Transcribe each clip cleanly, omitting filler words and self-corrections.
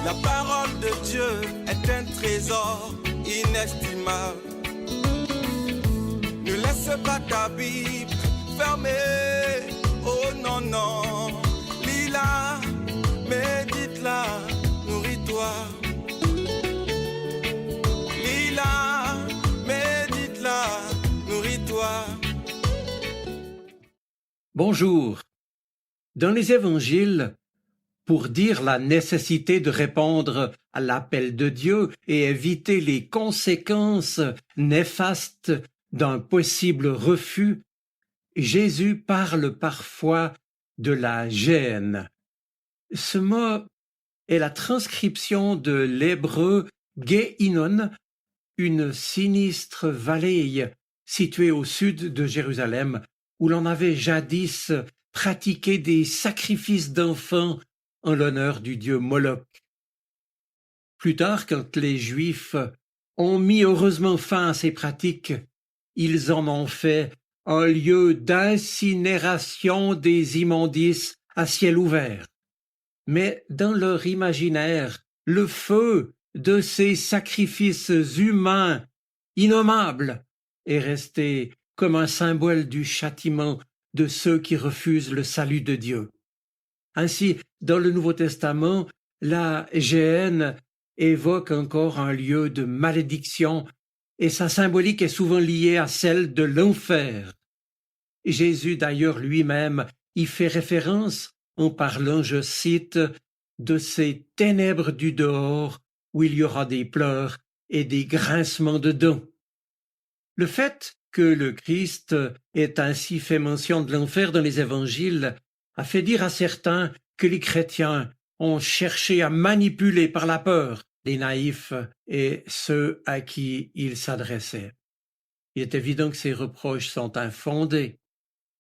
La parole de Dieu est un trésor inestimable. Ne laisse pas ta Bible fermée. Oh non, non. Lis-la, médite-la, nourris-toi. Lis-la, médite-la, nourris-toi. Bonjour. Dans les évangiles, pour dire la nécessité de répondre à l'appel de Dieu et éviter les conséquences néfastes d'un possible refus, Jésus parle parfois de la gêne. Ce mot est la transcription de l'hébreu Gehinnom, une sinistre vallée située au sud de Jérusalem, où l'on avait jadis pratiqué des sacrifices d'enfants en l'honneur du dieu Moloch. Plus tard, quand les Juifs ont mis heureusement fin à ces pratiques, ils en ont fait un lieu d'incinération des immondices à ciel ouvert. Mais dans leur imaginaire, le feu de ces sacrifices humains innommables est resté comme un symbole du châtiment de ceux qui refusent le salut de Dieu. Ainsi, dans le Nouveau Testament, la géhenne évoque encore un lieu de malédiction et sa symbolique est souvent liée à celle de l'enfer. Jésus d'ailleurs lui-même y fait référence en parlant, je cite, de ces ténèbres du dehors où il y aura des pleurs et des grincements de dents. Le fait que le Christ ait ainsi fait mention de l'enfer dans les évangiles a fait dire à certains que les chrétiens ont cherché à manipuler par la peur les naïfs et ceux à qui il s'adressait. Il est évident que ces reproches sont infondés.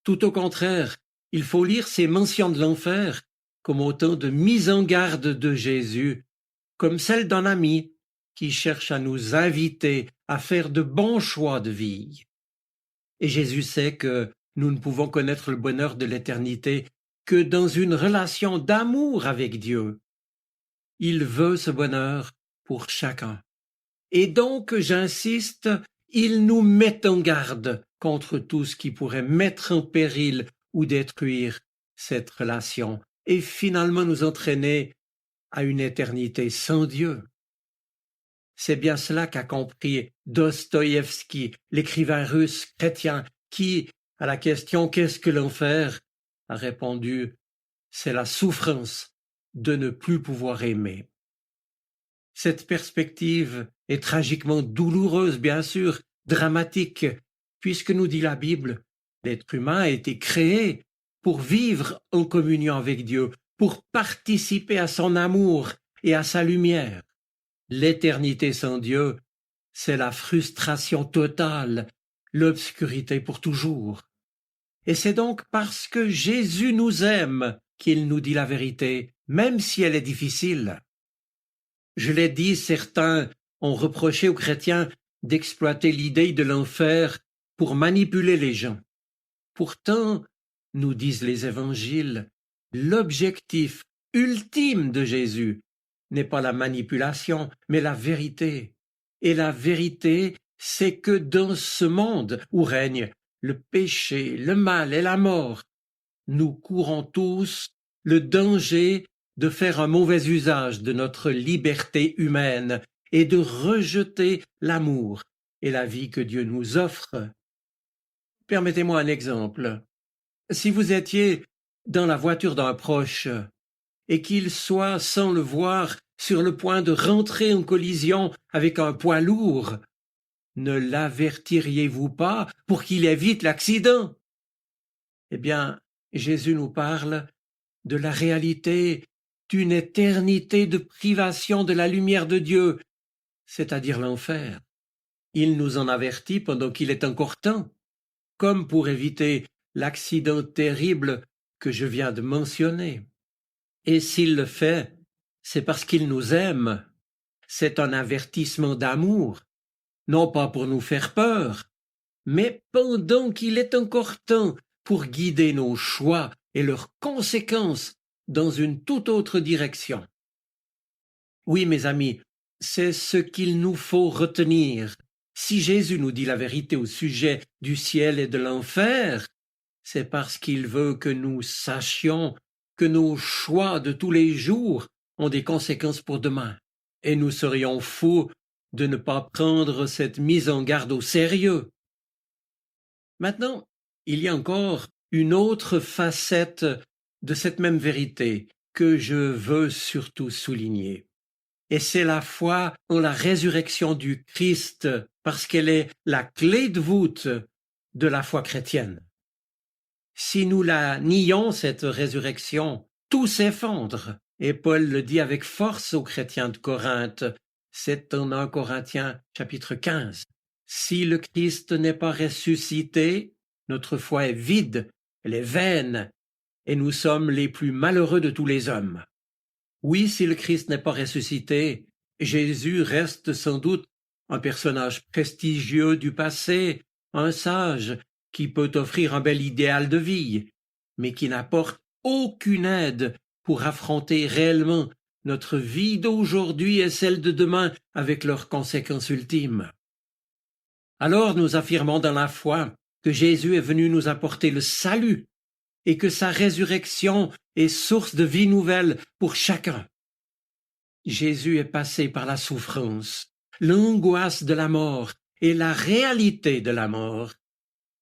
Tout au contraire, il faut lire ces mentions de l'enfer comme autant de mises en garde de Jésus, comme celle d'un ami qui cherche à nous inviter à faire de bons choix de vie. Et Jésus sait que nous ne pouvons connaître le bonheur de l'éternité que dans une relation d'amour avec Dieu. Il veut ce bonheur pour chacun. Et donc, j'insiste, il nous met en garde contre tout ce qui pourrait mettre en péril ou détruire cette relation et finalement nous entraîner à une éternité sans Dieu. C'est bien cela qu'a compris Dostoïevski, l'écrivain russe chrétien, qui, à la question « Qu'est-ce que l'enfer ?» a répondu « C'est la souffrance de ne plus pouvoir aimer ». Cette perspective est tragiquement douloureuse, bien sûr, dramatique, puisque nous dit la Bible, l'être humain a été créé pour vivre en communion avec Dieu, pour participer à son amour et à sa lumière. L'éternité sans Dieu, c'est la frustration totale, l'obscurité pour toujours. Et c'est donc parce que Jésus nous aime qu'il nous dit la vérité, même si elle est difficile. Je l'ai dit, certains ont reproché aux chrétiens d'exploiter l'idée de l'enfer pour manipuler les gens. Pourtant, nous disent les évangiles, l'objectif ultime de Jésus n'est pas la manipulation, mais la vérité. Et la vérité, c'est que dans ce monde où règne le péché, le mal et la mort, nous courons tous le danger de faire un mauvais usage de notre liberté humaine et de rejeter l'amour et la vie que Dieu nous offre. Permettez-moi un exemple. Si vous étiez dans la voiture d'un proche et qu'il soit, sans le voir, sur le point de rentrer en collision avec un poids lourd, ne l'avertiriez-vous pas pour qu'il évite l'accident? Eh bien, Jésus nous parle de la réalité d'une éternité de privation de la lumière de Dieu, c'est-à-dire l'enfer. Il nous en avertit pendant qu'il est encore temps, comme pour éviter l'accident terrible que je viens de mentionner. Et s'il le fait, c'est parce qu'il nous aime. C'est un avertissement d'amour, non pas pour nous faire peur, mais pendant qu'il est encore temps pour guider nos choix et leurs conséquences dans une toute autre direction. Oui, mes amis, c'est ce qu'il nous faut retenir. Si Jésus nous dit la vérité au sujet du ciel et de l'enfer, c'est parce qu'il veut que nous sachions que nos choix de tous les jours ont des conséquences pour demain. Et nous serions fous de ne pas prendre cette mise en garde au sérieux. Maintenant, il y a encore une autre facette de cette même vérité que je veux surtout souligner. Et c'est la foi en la résurrection du Christ, parce qu'elle est la clé de voûte de la foi chrétienne. Si nous la nions, cette résurrection, tout s'effondre. Et Paul le dit avec force aux chrétiens de Corinthe. C'est en 1 Corinthiens chapitre 15. Si le Christ n'est pas ressuscité, notre foi est vide, elle est vaine, et nous sommes les plus malheureux de tous les hommes. Oui, si le Christ n'est pas ressuscité, Jésus reste sans doute un personnage prestigieux du passé, un sage qui peut offrir un bel idéal de vie, mais qui n'apporte aucune aide pour affronter réellement notre vie d'aujourd'hui et celle de demain avec leurs conséquences ultimes. Alors nous affirmons dans la foi que Jésus est venu nous apporter le salut et que sa résurrection est source de vie nouvelle pour chacun. Jésus est passé par la souffrance, l'angoisse de la mort et la réalité de la mort.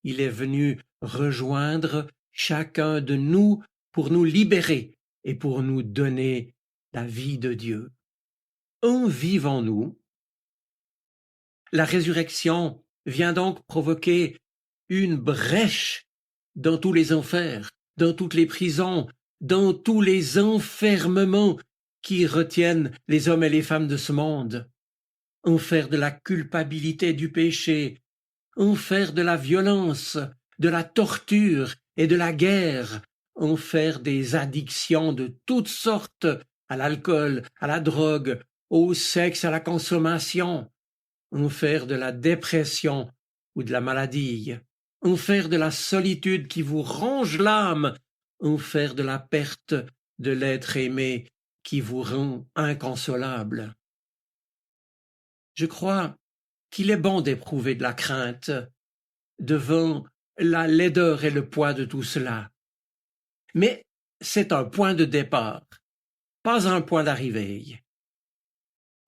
Il est venu rejoindre chacun de nous pour nous libérer et pour nous donner la vie de Dieu. En vivons-nous? La résurrection vient donc provoquer une brèche dans tous les enfers, dans toutes les prisons, dans tous les enfermements qui retiennent les hommes et les femmes de ce monde. Enfer de la culpabilité du péché, enfer de la violence, de la torture et de la guerre, enfer des addictions de toutes sortes, à l'alcool, à la drogue, au sexe, à la consommation, enfer de la dépression ou de la maladie, enfer de la solitude qui vous ronge l'âme, enfer de la perte de l'être aimé qui vous rend inconsolable. Je crois qu'il est bon d'éprouver de la crainte devant la laideur et le poids de tout cela. Mais c'est un point de départ, pas un point d'arrivée.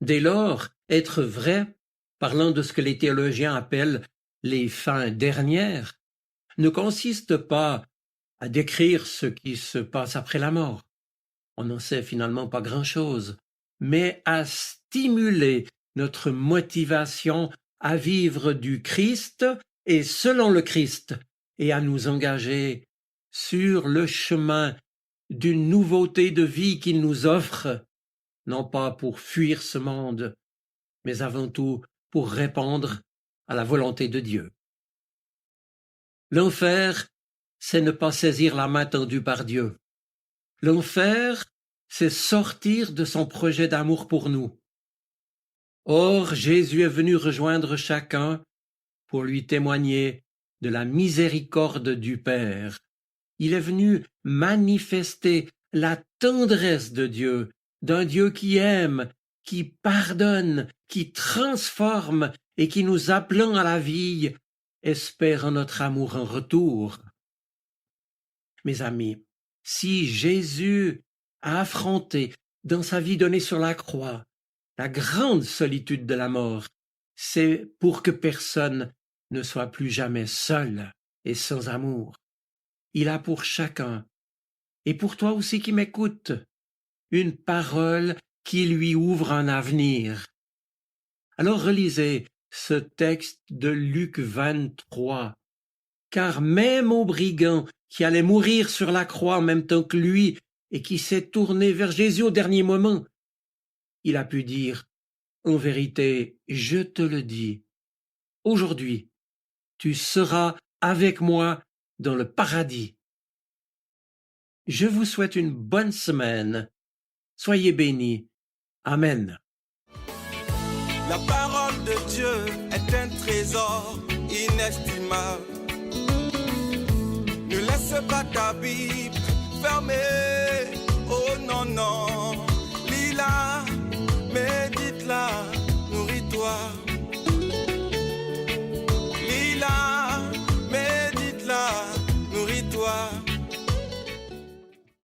Dès lors, être vrai, parlant de ce que les théologiens appellent les fins dernières, ne consiste pas à décrire ce qui se passe après la mort. On n'en sait finalement pas grand-chose, mais à stimuler notre motivation à vivre du Christ et selon le Christ, et à nous engager sur le chemin d'une nouveauté de vie qu'il nous offre, non pas pour fuir ce monde, mais avant tout pour répondre à la volonté de Dieu. L'enfer, c'est ne pas saisir la main tendue par Dieu. L'enfer, c'est sortir de son projet d'amour pour nous. Or, Jésus est venu rejoindre chacun pour lui témoigner de la miséricorde du Père. Il est venu manifester la tendresse de Dieu, d'un Dieu qui aime, qui pardonne, qui transforme et qui nous appelant à la vie, espère en notre amour en retour. Mes amis, si Jésus a affronté dans sa vie donnée sur la croix la grande solitude de la mort, c'est pour que personne ne soit plus jamais seul et sans amour. Il a pour chacun, et pour toi aussi qui m'écoutes, une parole qui lui ouvre un avenir. Alors relisez ce texte de Luc 23, car même au brigand qui allait mourir sur la croix en même temps que lui et qui s'est tourné vers Jésus au dernier moment, il a pu dire, en vérité, je te le dis, aujourd'hui, tu seras avec moi dans le paradis. Je vous souhaite une bonne semaine. Soyez bénis. Amen. La parole de Dieu est un trésor inestimable. Ne laisse pas ta Bible fermée. Oh non, non. Lis-la, Lis-la, médite-la, nourris-toi.